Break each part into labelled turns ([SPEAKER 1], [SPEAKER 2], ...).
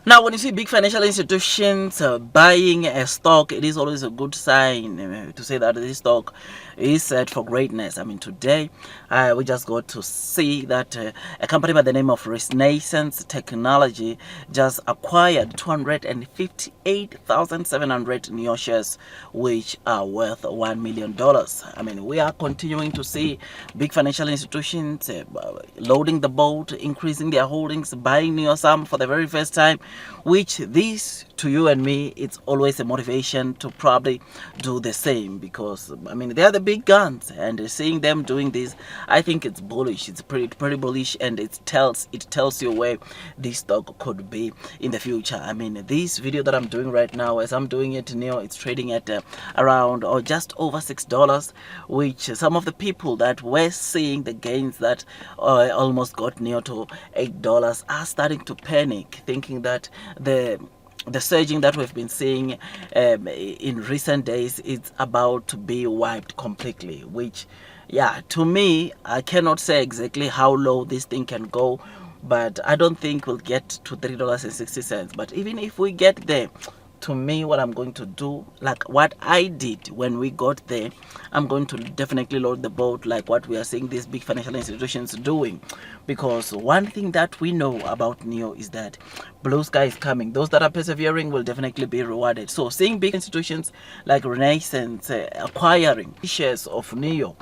[SPEAKER 1] Now, when you see big financial institutions buying a stock, it is always a good sign to say that this stock is set for greatness. I mean, today we just got to see that a company by the name of Renaissance Technology just acquired 258,700 Nio shares, which are worth $1 million. I mean, we are continuing to see big financial institutions loading the boat, increasing their holdings, buying Nio some for the very first time, which this to you and me, it's always a motivation to probably do the same, because I mean they are the big guns, and seeing them doing this, I think it's bullish. It's pretty bullish, and it tells you where this stock could be in the future. I mean, this video that I'm doing right now, as I'm doing it, Nio, it's trading at around or just over $6, which some of the people that were seeing the gains that almost got Nio to $8 are starting to panic, thinking that the surging that we've been seeing in recent days is about to be wiped completely, which, yeah, to me, I cannot say exactly how low this thing can go, but I don't think we'll get to $3.60. But even if we get there, to me, what I'm going to do, like what I did when we got there, I'm going to definitely load the boat, like what we are seeing these big financial institutions doing. Because one thing that we know about Nio is that blue sky is coming. Those that are persevering will definitely be rewarded. So seeing big institutions like Renaissance acquiring shares of Nio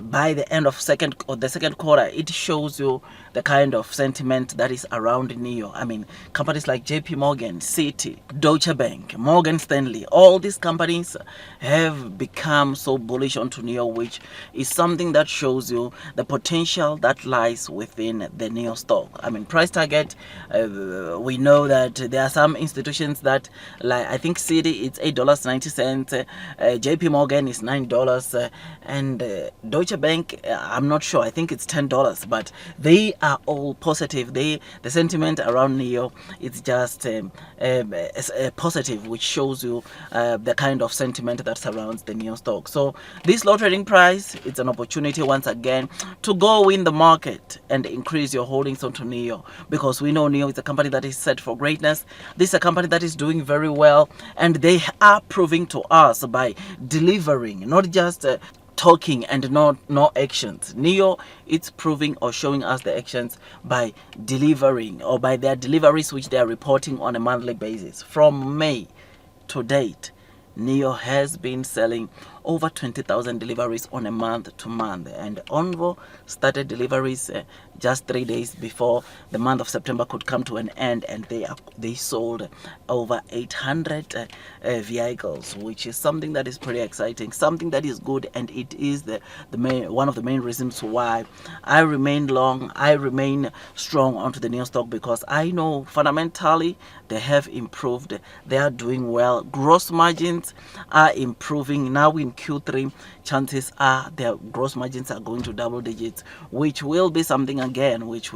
[SPEAKER 1] by the end of the second quarter, it shows you the kind of sentiment that is around Nio. I mean, companies like JP Morgan, Citi, Deutsche Bank, Morgan Stanley, all these companies have become so bullish onto Nio, which is something that shows you the potential that lies within the Nio stock. I mean, price target, we know that there are some institutions that, like I think Citi, it's $8.90, JP Morgan is $9, and Deutsche Bank, I'm not sure, I think it's $10, but they are all positive. The sentiment around Nio, it's just positive, which shows you the kind of sentiment that surrounds the Nio stock. So this low trading price, it's an opportunity once again to go in the market and increase your holdings onto Nio, because we know Nio is a company that is set for greatness. This is a company that is doing very well, and they are proving to us by delivering, not just talking and no actions. Nio, it's proving or showing us the actions by delivering, or by their deliveries which they are reporting on a monthly basis. From May to date, Nio has been selling over 20,000 deliveries on a month to month, and Onvo started deliveries just 3 days before the month of September could come to an end, and they sold over 800 vehicles, which is something that is pretty exciting, something that is good, and it is one of the main reasons why I remain long, I remain strong onto the Nio stock, because I know fundamentally they have improved, they are doing well, gross margins are improving. Now in Q3, chances are their gross margins are going to double digits, which will be something again which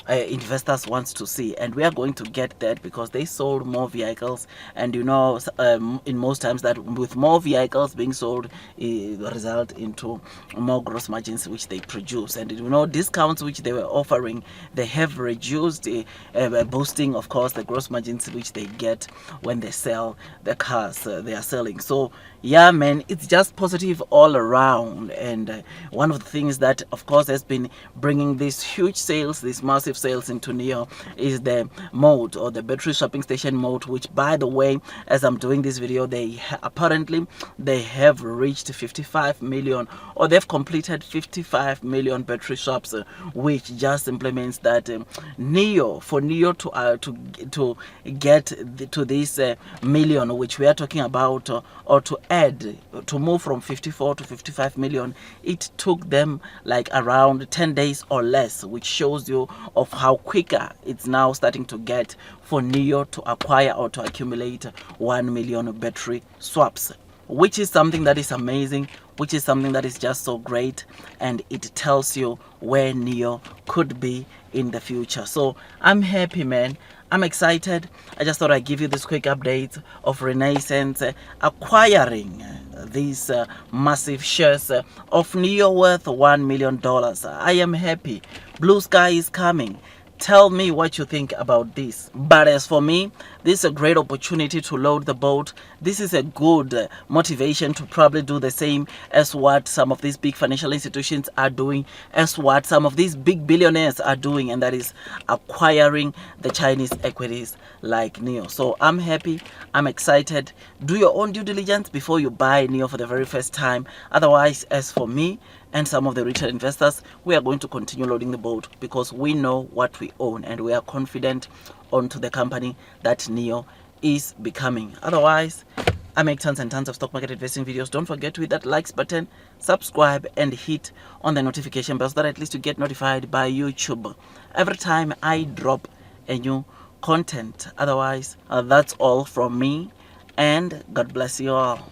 [SPEAKER 1] investors wants to see, and we are going to get that because they sold more vehicles, and in most times that with more vehicles being sold, it result into more gross margins which they produce, and discounts which they were offering, they have reduced, boosting of course the gross margins which they get when they sell the cars they are selling. So yeah, man, it's just positive all around, and one of the things that of course has been bringing these huge sales, these massive sales into Nio, is the mode, or the battery swapping station mode, which by the way, as I'm doing this video, apparently they have reached 55 million, or they've completed 55 million battery swaps, which just implements that Nio, for Nio to get to this million which we are talking about, or to move from 54 to 55 million, it took them like around 10 days or less, which shows you of how quicker it's now starting to get for Nio to acquire or to accumulate 1 million battery swaps, which is something that is amazing, which is something that is just so great, and it tells you where Nio could be in the future. So I'm happy, man. I'm excited. I just thought I'd give you this quick update of Renaissance acquiring these massive shares of Nio worth $1 million. I am happy. Blue sky is coming. Tell me what you think about this. But as for me, this is a great opportunity to load the boat. This is a good motivation to probably do the same as what some of these big financial institutions are doing, as what some of these big billionaires are doing, and that is acquiring the Chinese equities like Nio. So I'm happy, I'm excited. Do your own due diligence before you buy Nio for the very first time. Otherwise, as for me and some of the retail investors, we are going to continue loading the boat because we know what we own and we are confident onto the company that Nio is becoming. Otherwise, I make tons and tons of stock market investing videos. Don't forget to hit that likes button, subscribe, and hit on the notification bell so that at least you get notified by YouTube every time I drop a new content. Otherwise, that's all from me, and God bless you all.